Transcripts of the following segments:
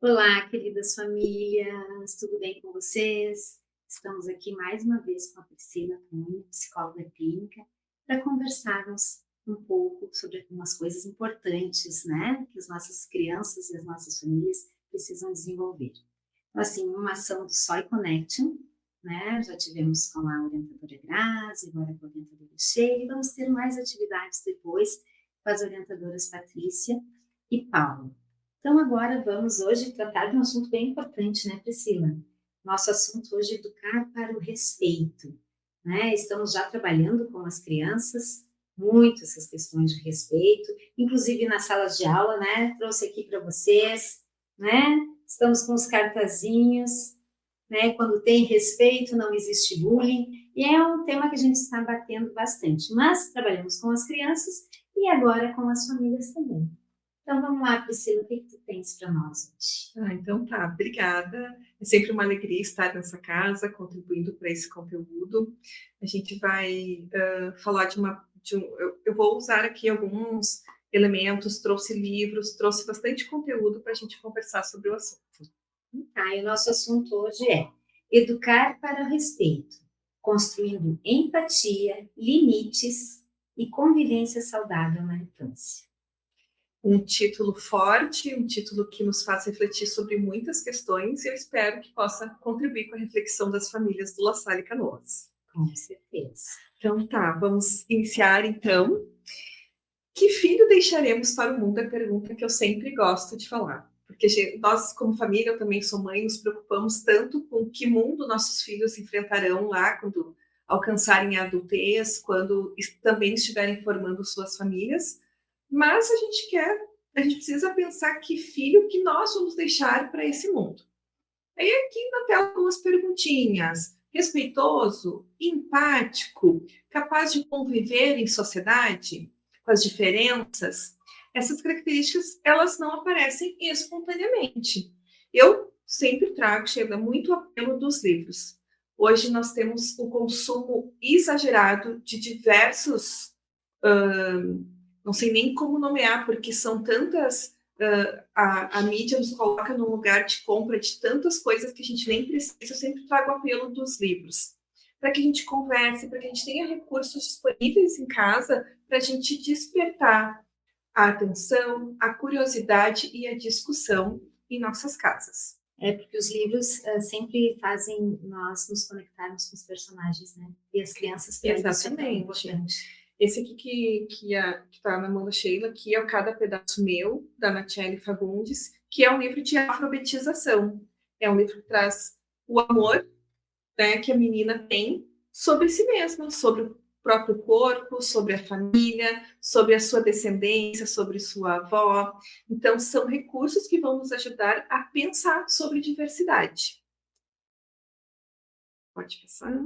Olá, queridas famílias, tudo bem com vocês? Estamos aqui mais uma vez com a Priscila Cunha, psicóloga clínica, para conversarmos um pouco sobre algumas coisas importantes, né, que as nossas crianças e as nossas famílias precisam desenvolver. Então, assim, uma ação do Soy Connection, né, já tivemos com a orientadora Grazi, agora com a orientadora Sheila, e vamos ter mais atividades depois com as orientadoras Patrícia e Paula. Então, agora vamos hoje tratar de um assunto bem importante, né, Priscila? Nosso assunto hoje é educar para o respeito, né? Estamos já trabalhando com as crianças muito essas questões de respeito, inclusive nas salas de aula, né? Trouxe aqui para vocês, né? Estamos com os cartazinhos, né? Quando tem respeito, não existe bullying, e é um tema que a gente está batendo bastante. Mas trabalhamos com as crianças e agora com as famílias também. Então vamos lá, Priscila, o que tu tens para nós hoje? Então tá, obrigada. É sempre uma alegria estar nessa casa, contribuindo para esse conteúdo. A gente vai falar eu vou usar aqui alguns elementos, trouxe livros, trouxe bastante conteúdo para a gente conversar sobre o assunto. E o nosso assunto hoje é educar para o respeito, construindo empatia, limites e convivência saudável na infância. Um título forte, um título que nos faz refletir sobre muitas questões e eu espero que possa contribuir com a reflexão das famílias do La Salle Canoas. Com certeza. Então tá, vamos iniciar então. Que filho deixaremos para o mundo é a pergunta que eu sempre gosto de falar. Porque nós, como família, eu também sou mãe, nos preocupamos tanto com que mundo nossos filhos enfrentarão lá quando alcançarem a adultez, quando também estiverem formando suas famílias. Mas a gente precisa pensar que filho que nós vamos deixar para esse mundo. Aí aqui na tela algumas perguntinhas. Respeitoso, empático, capaz de conviver em sociedade com as diferenças. Essas características, elas não aparecem espontaneamente. Eu sempre trago, chega muito apelo dos livros. Hoje nós temos o consumo exagerado de diversos, não sei nem como nomear, porque são tantas a mídia nos coloca num lugar de compra de tantas coisas que a gente nem precisa. Eu sempre trago o apelo dos livros, para que a gente converse, para que a gente tenha recursos disponíveis em casa, para a gente despertar a atenção, a curiosidade e a discussão em nossas casas. É porque os livros sempre fazem nós nos conectarmos com os personagens, né? E as crianças, para isso é tão importante. Esse aqui que está na mão da Sheila, que é o Cada Pedaço Meu, da Natiele Fagundes, que é um livro de alfabetização. É um livro que traz o amor, né, que a menina tem sobre si mesma, sobre o próprio corpo, sobre a família, sobre a sua descendência, sobre sua avó. Então, são recursos que vão nos ajudar a pensar sobre diversidade. Pode passar.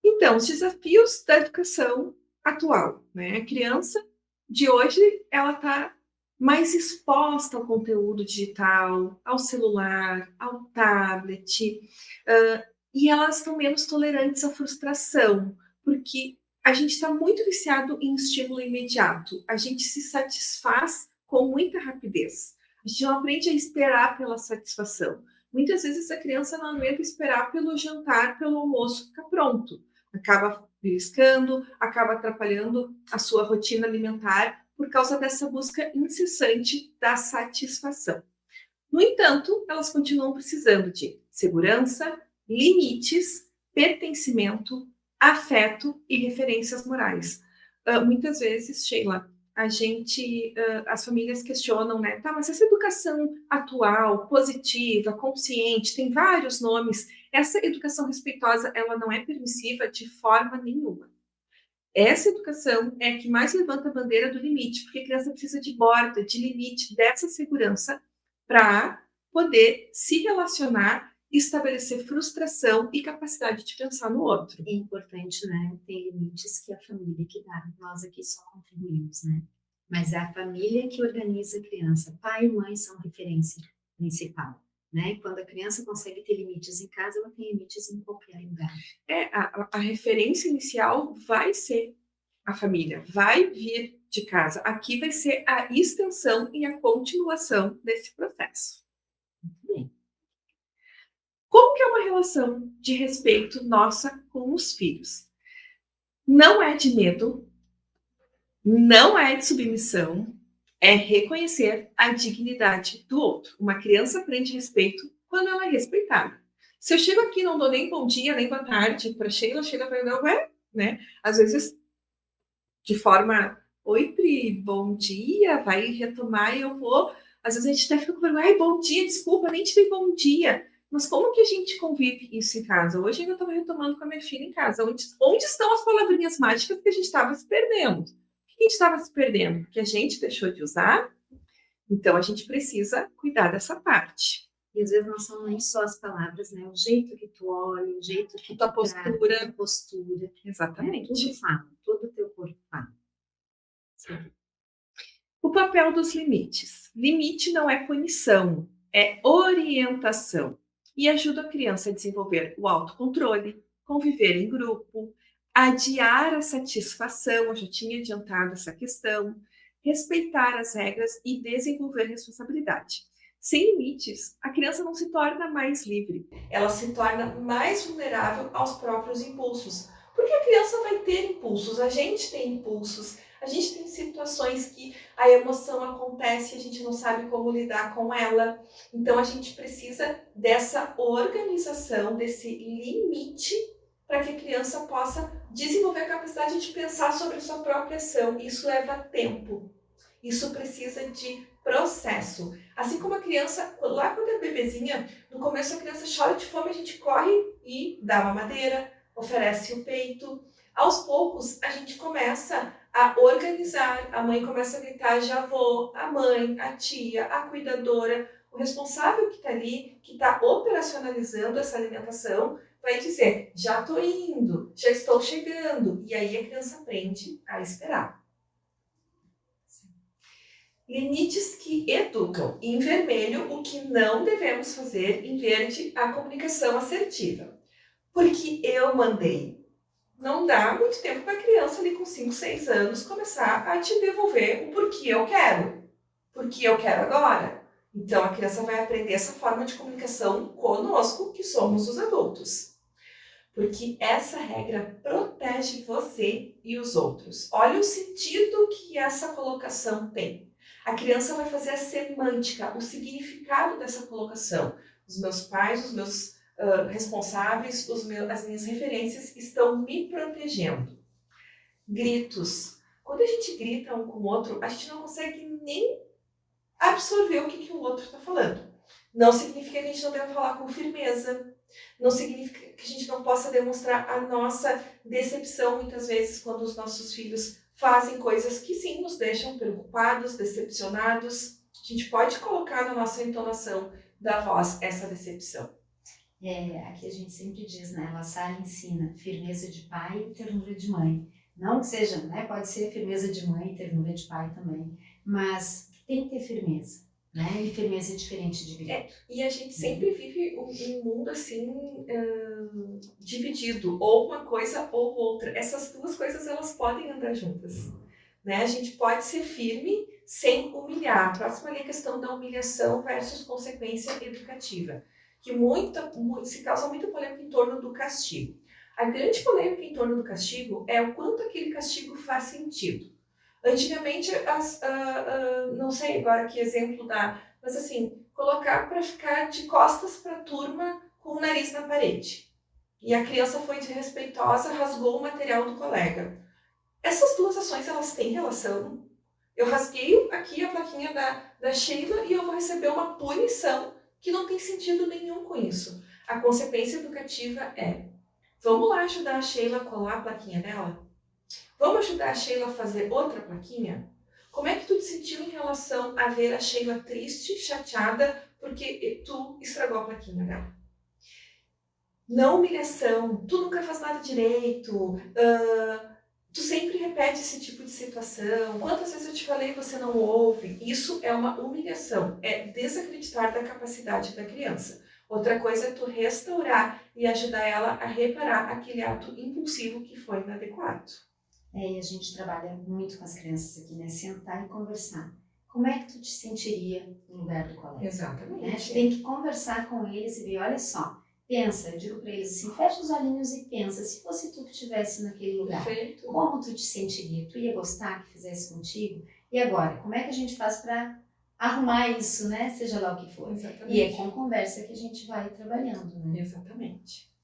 Então, os desafios da educação atual, né? A criança de hoje, ela está mais exposta ao conteúdo digital, ao celular, ao tablet, e elas estão menos tolerantes à frustração, porque a gente está muito viciado em estímulo imediato, a gente se satisfaz com muita rapidez, a gente não aprende a esperar pela satisfação. Muitas vezes a criança não aguenta esperar pelo jantar, pelo almoço ficar pronto, acaba beliscando, acaba atrapalhando a sua rotina alimentar por causa dessa busca incessante da satisfação. No entanto, elas continuam precisando de segurança, limites, pertencimento, afeto e referências morais. Muitas vezes, Sheila, as famílias questionam, né? Tá, mas essa educação atual, positiva, consciente, tem vários nomes. Essa educação respeitosa, ela não é permissiva de forma nenhuma. Essa educação é a que mais levanta a bandeira do limite, porque a criança precisa de borda, de limite, dessa segurança para poder se relacionar, estabelecer frustração e capacidade de pensar no outro. É importante, né? Tem limites que a família que dá. Nós aqui só contribuímos, né? Mas é a família que organiza a criança. Pai e mãe são a referência principal. Né? Quando a criança consegue ter limites em casa, ela tem limites em qualquer lugar. A referência inicial vai ser a família vai vir de casa. Aqui vai ser a extensão e a continuação desse processo. Muito bem. Como que é uma relação de respeito nossa com os filhos? Não é de medo, não é de submissão, é reconhecer a dignidade do outro. Uma criança aprende respeito quando ela é respeitada. Se eu chego aqui e não dou nem bom dia, nem boa tarde para Sheila vai dar ué, né? Às vezes, de forma, oi, Pri, bom dia, vai retomar e eu vou. Às vezes a gente até fica com vergonha, ai, bom dia, desculpa, nem te dei bom dia. Mas como que a gente convive isso em casa? Hoje eu ainda estava retomando com a minha filha em casa. Onde estão as palavrinhas mágicas que a gente estava se perdendo? O que a gente estava se perdendo? Que a gente deixou de usar? Então, a gente precisa cuidar dessa parte. E às vezes não são nem só as palavras, né? O jeito que tu olha, o jeito que tua tu postura. trata, a postura. Exatamente. Né? Tudo fala, todo o teu corpo fala. Sim. O papel dos limites. Limite não é punição, é orientação. E ajuda a criança a desenvolver o autocontrole, conviver em grupo, adiar a satisfação, eu já tinha adiantado essa questão, respeitar as regras e desenvolver responsabilidade. Sem limites, a criança não se torna mais livre. Ela se torna mais vulnerável aos próprios impulsos. Porque a criança vai ter impulsos, a gente tem impulsos, a gente tem situações que a emoção acontece e a gente não sabe como lidar com ela. Então, a gente precisa dessa organização, desse limite, para que a criança possa desenvolver a capacidade de pensar sobre a sua própria ação. Isso leva tempo. Isso precisa de processo. Assim como a criança, lá quando é bebezinha, no começo a criança chora de fome, a gente corre e dá uma madeira, oferece o peito. Aos poucos, a gente começa a organizar. A mãe começa a gritar, já vou. A mãe, a tia, a cuidadora, o responsável que está ali, que está operacionalizando essa alimentação, vai dizer, já estou indo, já estou chegando. E aí a criança aprende a esperar. Limites que educam. Em vermelho, o que não devemos fazer. Em verde, a comunicação assertiva. Porque eu mandei. Não dá muito tempo para a criança ali com 5, 6 anos começar a te devolver o porquê eu quero. Porque eu quero agora. Então a criança vai aprender essa forma de comunicação conosco, que somos os adultos. Porque essa regra protege você e os outros. Olha o sentido que essa colocação tem. A criança vai fazer a semântica, o significado dessa colocação. Os meus pais, os meus responsáveis, as minhas referências estão me protegendo. Gritos. Quando a gente grita um com o outro, a gente não consegue nem absorver o que o outro está falando. Não significa que a gente não deva falar com firmeza. Não significa que a gente não possa demonstrar a nossa decepção, muitas vezes, quando os nossos filhos fazem coisas que sim nos deixam preocupados, decepcionados. A gente pode colocar na nossa entonação da voz essa decepção. Aqui a gente sempre diz, né? La Salle ensina firmeza de pai e ternura de mãe. Não que seja, né? Pode ser firmeza de mãe e ternura de pai também, mas tem que ter firmeza, né? E firmeza é diferente de grito. E a gente sempre vive um mundo assim, dividido, ou uma coisa ou outra. Essas duas coisas, elas podem andar juntas. Né? A gente pode ser firme sem humilhar. A próxima é a questão da humilhação versus consequência educativa, que se causa muita polêmica em torno do castigo. A grande polêmica em torno do castigo é o quanto aquele castigo faz sentido. Antigamente, não sei agora que exemplo dá, mas assim, colocar para ficar de costas para a turma com o nariz na parede. E a criança foi desrespeitosa, rasgou o material do colega. Essas duas ações, elas têm relação. Eu rasguei aqui a plaquinha da Sheila e eu vou receber uma punição que não tem sentido nenhum com isso. A consequência educativa é, vamos lá ajudar a Sheila a colar a plaquinha dela? Vamos ajudar a Sheila a fazer outra plaquinha? Como é que tu te sentiu em relação a ver a Sheila triste, chateada, porque tu estragou a plaquinha dela? Não humilhação, tu nunca faz nada direito, tu sempre repete esse tipo de situação, quantas vezes eu te falei e você não ouve? Isso é uma humilhação, é desacreditar da capacidade da criança. Outra coisa é tu restaurar e ajudar ela a reparar aquele ato impulsivo que foi inadequado. E a gente trabalha muito com as crianças aqui, né? Sentar e conversar. Como é que tu te sentiria no lugar do colega? Exatamente. Né? Tu tem que conversar com eles e ver, olha só, pensa, eu digo para eles assim, fecha os olhinhos e pensa, se fosse tu que estivesse naquele lugar, Perfeito. como tu te sentiria? Tu ia gostar que fizesse contigo? E agora, como é que a gente faz para arrumar isso, né? Seja lá o que for. Exatamente. E é com conversa que a gente vai trabalhando, né? Exatamente.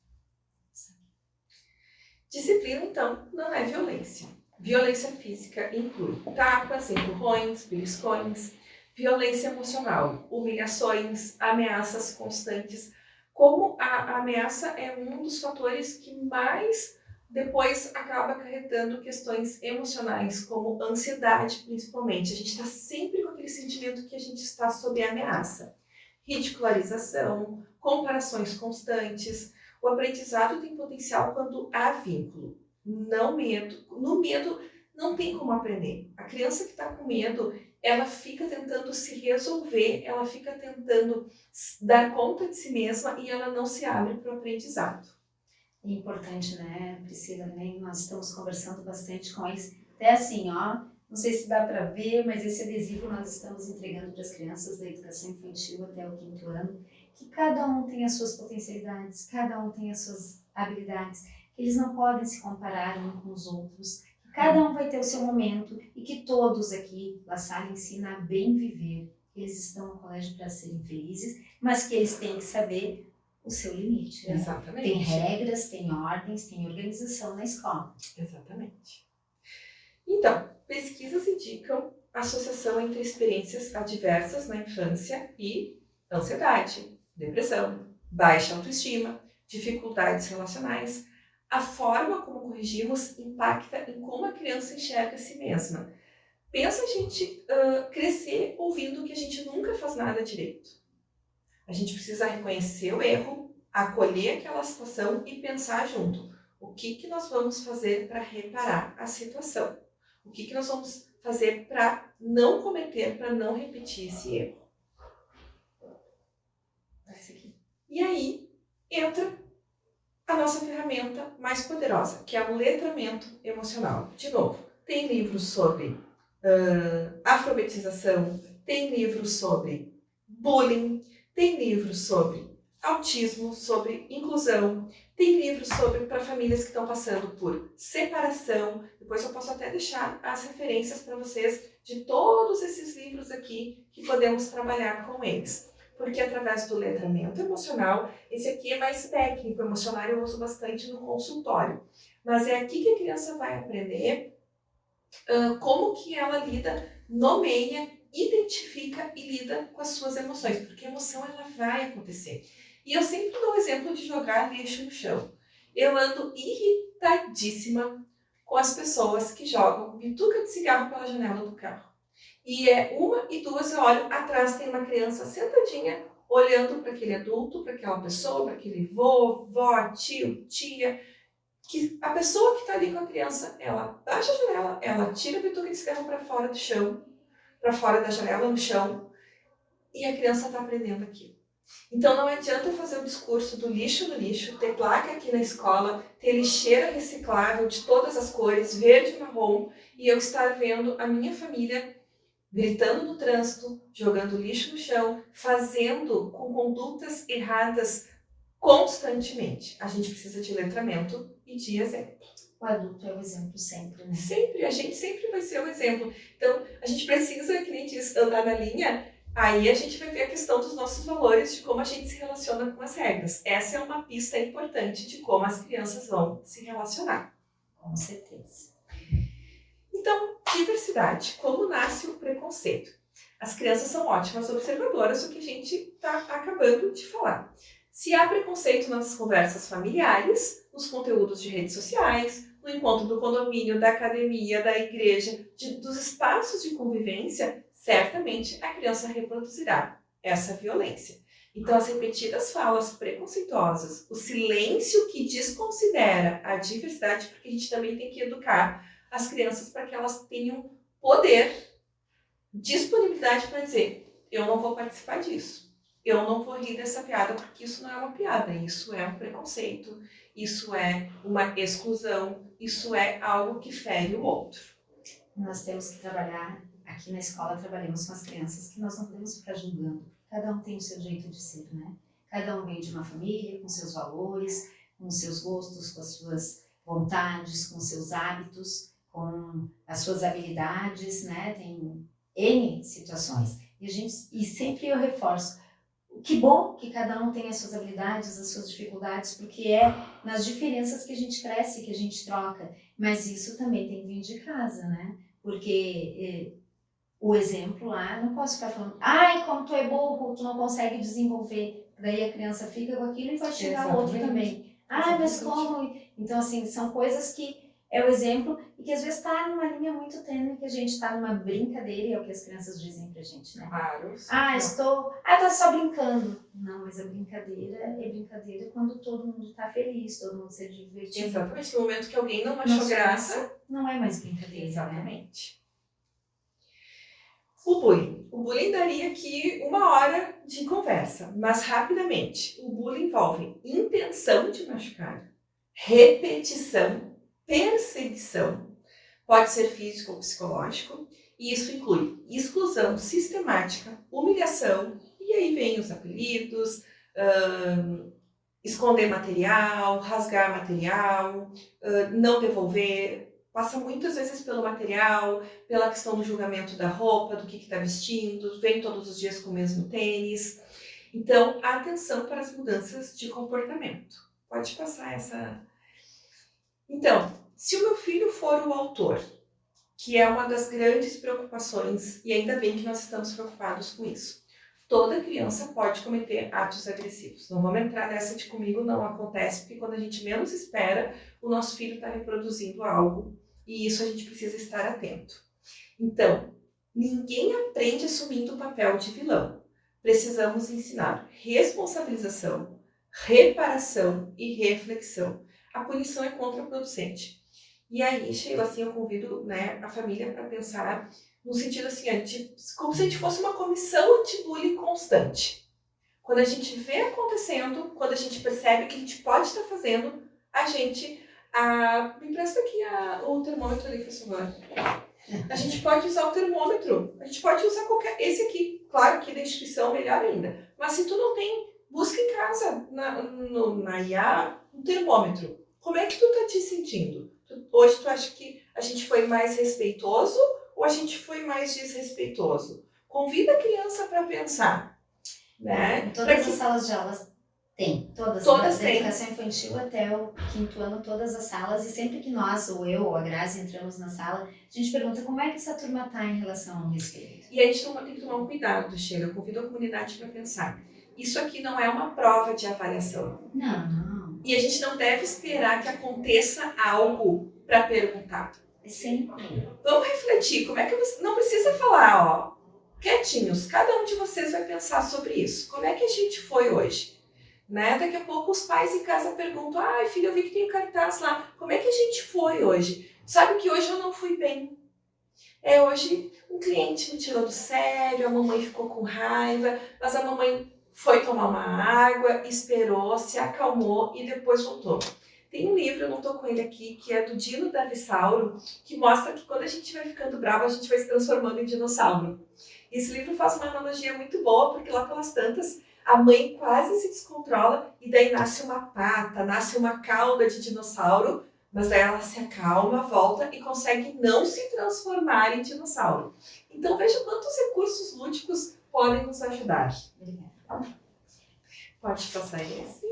Disciplina, então, não é violência. Violência física inclui tapas, empurrões, beliscões, violência emocional, humilhações, ameaças constantes. Como a ameaça é um dos fatores que mais depois acaba acarretando questões emocionais, como ansiedade, principalmente. A gente está sempre com aquele sentimento que a gente está sob ameaça. Ridicularização, comparações constantes. O aprendizado tem potencial quando há vínculo, não medo. No medo não tem como aprender. A criança que está com medo, ela fica tentando se resolver, ela fica tentando dar conta de si mesma e ela não se abre para o aprendizado. É importante, né, Priscila? Né? Nós estamos conversando bastante com eles. Até assim, ó, não sei se dá para ver, mas esse adesivo nós estamos entregando para as crianças da educação infantil até o 5º ano, que cada um tem as suas potencialidades, cada um tem as suas habilidades, que eles não podem se comparar uns com os outros, que cada um vai ter o seu momento e que todos aqui, La Salle ensina a bem viver. Eles estão no colégio para serem felizes, mas que eles têm que saber o seu limite. Né? Exatamente. Tem regras, tem ordens, tem organização na escola. Exatamente. Então, pesquisas indicam associação entre experiências adversas na infância e ansiedade, depressão, baixa autoestima, dificuldades relacionais. A forma como corrigimos impacta em como a criança enxerga a si mesma. Pensa a gente crescer ouvindo que a gente nunca faz nada direito. A gente precisa reconhecer o erro, acolher aquela situação e pensar junto. O que nós vamos fazer para reparar a situação? O que nós vamos fazer para não cometer, para não repetir esse erro? E aí entra a nossa ferramenta mais poderosa, que é o letramento emocional. De novo, tem livros sobre alfabetização, tem livros sobre bullying, tem livros sobre autismo, sobre inclusão, tem livros sobre para famílias que estão passando por separação. Depois eu posso até deixar as referências para vocês de todos esses livros aqui que podemos trabalhar com eles. Porque através do letramento emocional, esse aqui é mais técnico, emocional eu uso bastante no consultório. Mas é aqui que a criança vai aprender como que ela lida, nomeia, identifica e lida com as suas emoções, porque a emoção ela vai acontecer. E eu sempre dou o exemplo de jogar lixo no chão. Eu ando irritadíssima com as pessoas que jogam bituca de cigarro pela janela do carro. E é 1 e 2, eu olho, atrás tem uma criança sentadinha, olhando para aquele adulto, para aquela pessoa, para aquele vovó, tio, tia, que a pessoa que está ali com a criança, ela baixa a janela, ela tira a bituca de cigarro para fora do chão, para fora da janela, no chão, e a criança está aprendendo aquilo. Então não adianta fazer o discurso do lixo no lixo, ter placa aqui na escola, ter lixeira reciclável de todas as cores, verde e marrom, e eu estar vendo a minha família gritando no trânsito, jogando lixo no chão, fazendo com condutas erradas constantemente. A gente precisa de letramento e de exemplo. O adulto é o exemplo sempre, né? Sempre, a gente sempre vai ser o exemplo. Então, a gente precisa, que nem diz, andar na linha, aí a gente vai ver a questão dos nossos valores, de como a gente se relaciona com as regras. Essa é uma pista importante de como as crianças vão se relacionar. Com certeza. Então, diversidade. Como nasce o preconceito? As crianças são ótimas observadoras, o que a gente está acabando de falar. Se há preconceito nas conversas familiares, nos conteúdos de redes sociais, no encontro do condomínio, da academia, da igreja, dos espaços de convivência, certamente a criança reproduzirá essa violência. Então, as repetidas falas preconceituosas, o silêncio que desconsidera a diversidade, porque a gente também tem que educar as crianças para que elas tenham poder, disponibilidade para dizer, eu não vou participar disso. Eu não vou rir dessa piada porque isso não é uma piada, isso é um preconceito, isso é uma exclusão, isso é algo que fere o outro. Nós temos que trabalhar, aqui na escola trabalhamos com as crianças, que nós não podemos ficar julgando. Cada um tem o seu jeito de ser, né? Cada um vem de uma família, com seus valores, com seus gostos, com as suas vontades, com seus hábitos, com as suas habilidades, né? Tem N situações. E sempre eu reforço, que bom que cada um tem as suas habilidades, as suas dificuldades, porque é nas diferenças que a gente cresce, que a gente troca. Mas isso também tem que vir de casa, né? Porque o exemplo lá, não posso ficar falando, ai, como tu é burro, tu não consegue desenvolver. Daí a criança fica com aquilo e vai xingar o outro também. Ah, mas como? Então, assim, são coisas que é o exemplo e que às vezes está numa linha muito tênue, que a gente está numa brincadeira, e é o que as crianças dizem pra gente, né? Claro. Tá só brincando. Não, mas a brincadeira é brincadeira quando todo mundo tá feliz, todo mundo se divertindo. Exatamente, no momento que alguém não achou graça, não é mais brincadeira. Exatamente. Né? O bullying. O bullying daria aqui 1 hora de conversa, mas rapidamente. O bullying envolve intenção de machucar, repetição, perseguição, pode ser físico ou psicológico, e isso inclui exclusão sistemática, humilhação, e aí vem os apelidos, esconder material, rasgar material, não devolver. Passa muitas vezes pelo material, pela questão do julgamento da roupa, do que está vestindo, vem todos os dias com o mesmo tênis. Então, atenção para as mudanças de comportamento. Pode passar essa... Então, se o meu filho for o autor, que é uma das grandes preocupações, e ainda bem que nós estamos preocupados com isso, toda criança pode cometer atos agressivos. Não vamos entrar nessa de comigo não acontece, porque quando a gente menos espera, o nosso filho está reproduzindo algo, e isso a gente precisa estar atento. Então, ninguém aprende assumindo o papel de vilão. Precisamos ensinar responsabilização, reparação e reflexão. A punição é contraproducente. E aí, Sheila, assim, eu convido, né, a família para pensar no sentido assim, como se a gente fosse uma comissão anti-bullying constante. Quando a gente vê acontecendo, quando a gente percebe que a gente pode estar fazendo, a gente... me empresta aqui o termômetro ali, por favor. A gente pode usar o termômetro, a gente pode usar esse aqui, claro que da instituição melhor ainda. Mas se tu não tem, busca em casa, na IA, um termômetro. Como é que tu tá te sentindo? Hoje tu acha que a gente foi mais respeitoso ou a gente foi mais desrespeitoso? Convida a criança para pensar, né? Em todas as salas de aulas tem, todas da educação infantil até o 5º ano, todas as salas, e sempre que nós, ou eu, ou a Grazi, entramos na sala, a gente pergunta como é que essa turma está em relação ao respeito. E a gente tem que tomar um cuidado, Sheila, eu convido a comunidade para pensar. Isso aqui não é uma prova de avaliação. Não. E a gente não deve esperar que aconteça algo para perguntar. Sim. Vamos refletir, como é que você... Não precisa falar, ó, quietinhos, cada um de vocês vai pensar sobre isso. Como é que a gente foi hoje? Né? Daqui a pouco os pais em casa perguntam, ai filho, eu vi que tem um cartaz lá, como é que a gente foi hoje? Sabe que hoje eu não fui bem. Hoje um cliente me tirou do sério, a mamãe ficou com raiva, mas a mamãe foi tomar uma água, esperou, se acalmou e depois voltou. Tem um livro, eu não estou com ele aqui, que é do Dino Davisauro, que mostra que quando a gente vai ficando bravo, a gente vai se transformando em dinossauro. Esse livro faz uma analogia muito boa, porque lá pelas tantas, a mãe quase se descontrola e daí nasce uma pata, nasce uma cauda de dinossauro, mas daí ela se acalma, volta e consegue não se transformar em dinossauro. Então veja quantos recursos lúdicos podem nos ajudar. Obrigada. Pode passar esse.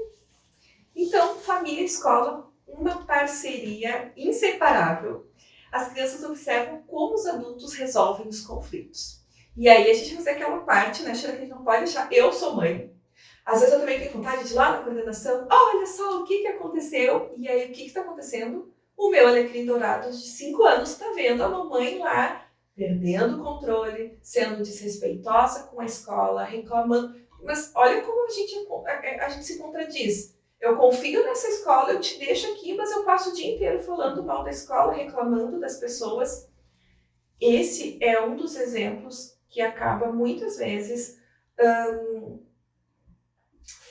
Então, família e escola, uma parceria inseparável. As crianças observam como os adultos resolvem os conflitos. E aí a gente vai fazer aquela parte, né, Sheila, que a gente não pode deixar. Eu sou mãe. Às vezes eu também tenho vontade de ir lá na coordenação. Olha só o que aconteceu. E aí o que está acontecendo? O meu alecrim dourado de 5 anos está vendo a mamãe lá perdendo o controle, sendo desrespeitosa com a escola, reclamando. Mas olha como a gente se contradiz. Eu confio nessa escola, eu te deixo aqui, mas eu passo o dia inteiro falando mal da escola, reclamando das pessoas. Esse é um dos exemplos que acaba muitas vezes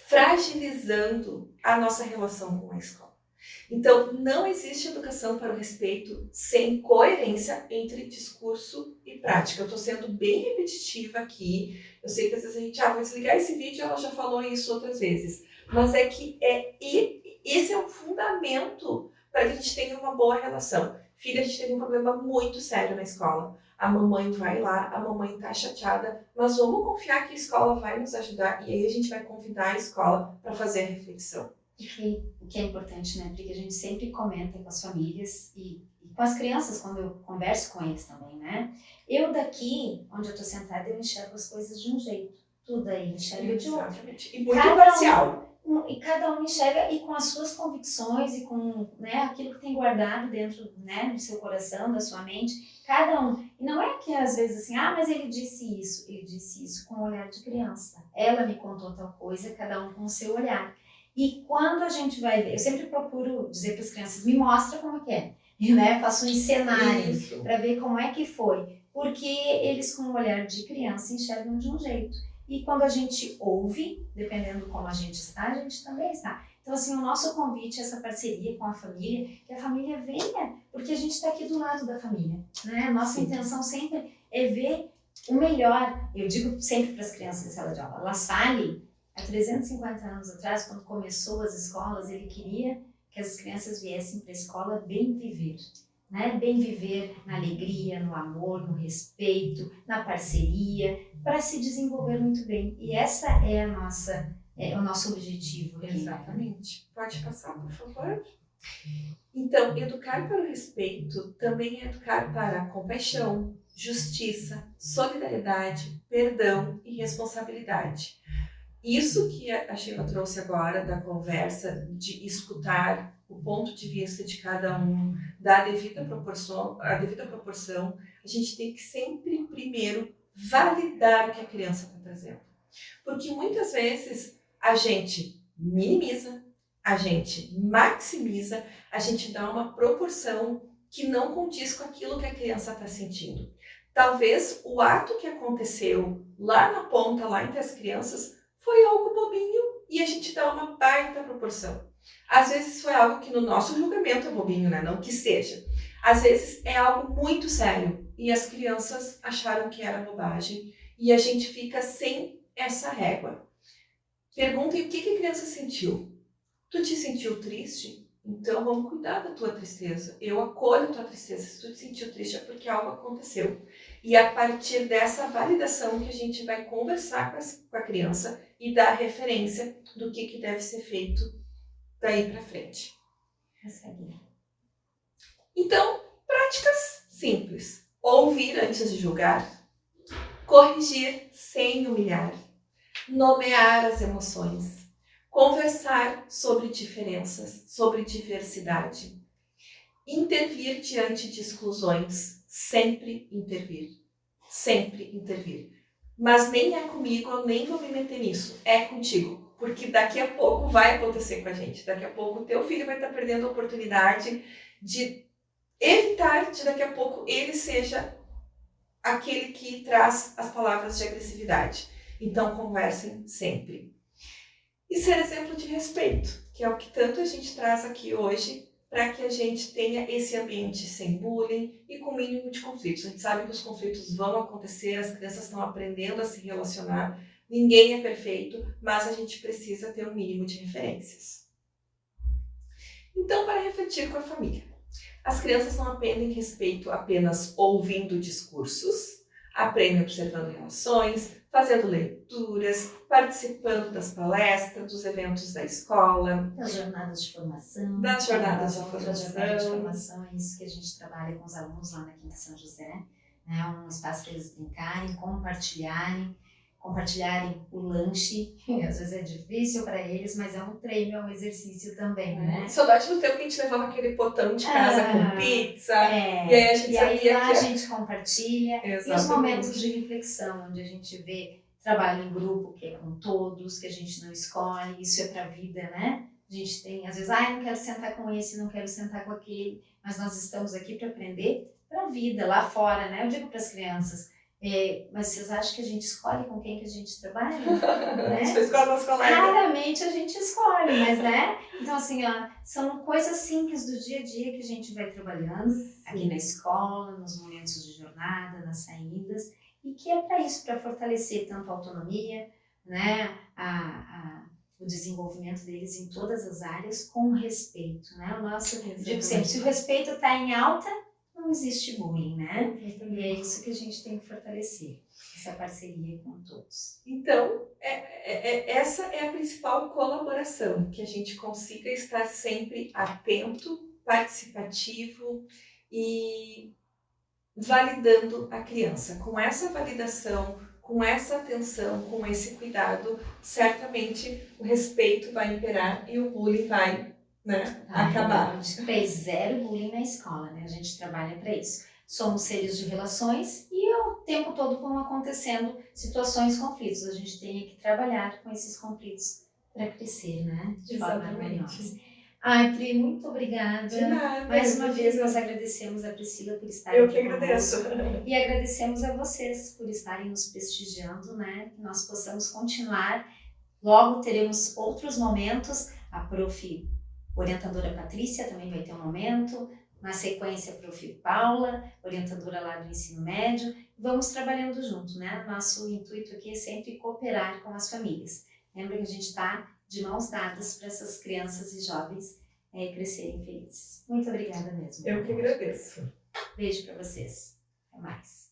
fragilizando a nossa relação com a escola. Então, não existe educação para o respeito sem coerência entre discurso e prática. Eu estou sendo bem repetitiva aqui. Eu sei que às vezes a gente, vou desligar esse vídeo, ela já falou isso outras vezes. Mas é que esse é um fundamento para que a gente tenha uma boa relação. Filha, a gente teve um problema muito sério na escola. A mamãe vai lá, a mamãe tá chateada, mas vamos confiar que a escola vai nos ajudar e aí a gente vai convidar a escola para fazer a reflexão. O que é importante, né? Porque a gente sempre comenta com as famílias e com as crianças, quando eu converso com eles também, né? Eu daqui, onde eu tô sentada, eu enxergo as coisas de um jeito. Tudo aí enxerga de outro. E muito parcial. E cada um enxerga e com as suas convicções e com, né, aquilo que tem guardado dentro, né, do seu coração, da sua mente, cada um. E não é que às vezes assim, mas ele disse isso com o olhar de criança. Ela me contou tal coisa, cada um com o seu olhar. E quando a gente vai ver, eu sempre procuro dizer para as crianças, me mostra como é, né? Faço um cenário para ver como é que foi, porque eles com o olhar de criança enxergam de um jeito. E quando a gente ouve, dependendo como a gente também está. Então, assim, o nosso convite, essa parceria com a família, que a família venha, porque a gente está aqui do lado da família, né? A nossa intenção sempre é ver o melhor. Eu digo sempre para as crianças em sala de aula, La Salle, há 350 anos atrás, quando começou as escolas, ele queria que as crianças viessem para a escola bem viver. Né? Bem viver na alegria, no amor, no respeito, na parceria, para se desenvolver muito bem. E essa é o nosso objetivo aqui. Exatamente. Pode passar, por favor? Então, educar para o respeito também é educar para a compaixão, justiça, solidariedade, perdão e responsabilidade. Isso que a Sheila trouxe agora da conversa, de escutar o ponto de vista de cada um, dar a devida proporção, a gente tem que sempre, primeiro, validar o que a criança está trazendo. Porque muitas vezes a gente minimiza, a gente maximiza, a gente dá uma proporção que não condiz com aquilo que a criança está sentindo. Talvez o ato que aconteceu lá na ponta, lá entre as crianças, foi algo bobinho e a gente dá uma baita proporção. Às vezes foi algo que no nosso julgamento é bobinho, né? Não que seja. Às vezes é algo muito sério e as crianças acharam que era bobagem e a gente fica sem essa régua. Perguntem o que a criança sentiu. Tu te sentiu triste? Então vamos cuidar da tua tristeza. Eu acolho a tua tristeza. Se tu te sentiu triste é porque algo aconteceu. E a partir dessa validação que a gente vai conversar com a criança e dar referência do que deve ser feito daí para frente. Então, práticas simples. Ouvir antes de julgar. Corrigir sem humilhar. Nomear as emoções. Conversar sobre diferenças, sobre diversidade. Intervir diante de exclusões. Sempre intervir. Sempre intervir. Mas nem é comigo, eu nem vou me meter nisso. É contigo. Porque daqui a pouco vai acontecer com a gente. Daqui a pouco o teu filho vai estar perdendo a oportunidade de evitar de daqui a pouco ele seja aquele que traz as palavras de agressividade. Então conversem sempre. E ser exemplo de respeito, que é o que tanto a gente traz aqui hoje, para que a gente tenha esse ambiente sem bullying e com mínimo de conflitos. A gente sabe que os conflitos vão acontecer, as crianças estão aprendendo a se relacionar, ninguém é perfeito, mas a gente precisa ter um mínimo de referências. Então, para refletir com a família. As crianças não aprendem respeito apenas ouvindo discursos, aprendem observando relações, fazendo leituras, participando das palestras, dos eventos da escola. Das jornadas de formação. Das jornadas de formação, é isso que a gente trabalha com os alunos lá na Quinta São José. É um espaço para eles brincarem, compartilharem o lanche. Às vezes é difícil para eles, mas é um treino, é um exercício também, né? Saudade do tempo que a gente levava aquele potão de casa com pizza. E aí a gente sabia lá a gente compartilha. Exatamente. E os momentos de reflexão, onde a gente vê trabalho em grupo, que é com todos, que a gente não escolhe, isso é para a vida, né? A gente tem, às vezes, não quero sentar com esse, não quero sentar com aquele, mas nós estamos aqui para aprender para a vida, lá fora, né? Eu digo para as crianças, Mas vocês acham que a gente escolhe com quem que a gente trabalha? Né? Você escolhe os colegas. Raramente a gente escolhe, mas né? Então assim, ó, são coisas simples do dia a dia que a gente vai trabalhando aqui na escola, nos momentos de jornada, nas saídas, e que é para isso, para fortalecer tanto a autonomia, né, o desenvolvimento deles em todas as áreas com respeito, né? O nosso, eu digo sempre, se o respeito está em alta, não existe bullying, né? E é isso que a gente tem que fortalecer, essa parceria com todos. Então, essa é a principal colaboração, que a gente consiga estar sempre atento, participativo e validando a criança. Com essa validação, com essa atenção, com esse cuidado, certamente o respeito vai imperar e o bullying vai, né, acabar. A gente fez zero bullying na escola, né? A gente trabalha para isso. Somos seres de relações e o tempo todo vão acontecendo situações, conflitos. A gente tem que trabalhar com esses conflitos para crescer, né? De forma harmoniosa. Ai, Pri, muito obrigada. De nada. Mais uma vez nós agradecemos a Priscila por estar aqui. Eu que agradeço. E agradecemos a vocês por estarem nos prestigiando, né? Que nós possamos continuar. Logo teremos outros momentos. A prof. Orientadora Patrícia também vai ter um momento. Na sequência, a prof. Paula, orientadora lá do ensino médio. Vamos trabalhando junto, né? Nosso intuito aqui é sempre cooperar com as famílias. Lembra que a gente está de mãos dadas para essas crianças e jovens crescerem felizes. Muito obrigada mesmo. Eu que agradeço. Beijo para vocês. Até mais.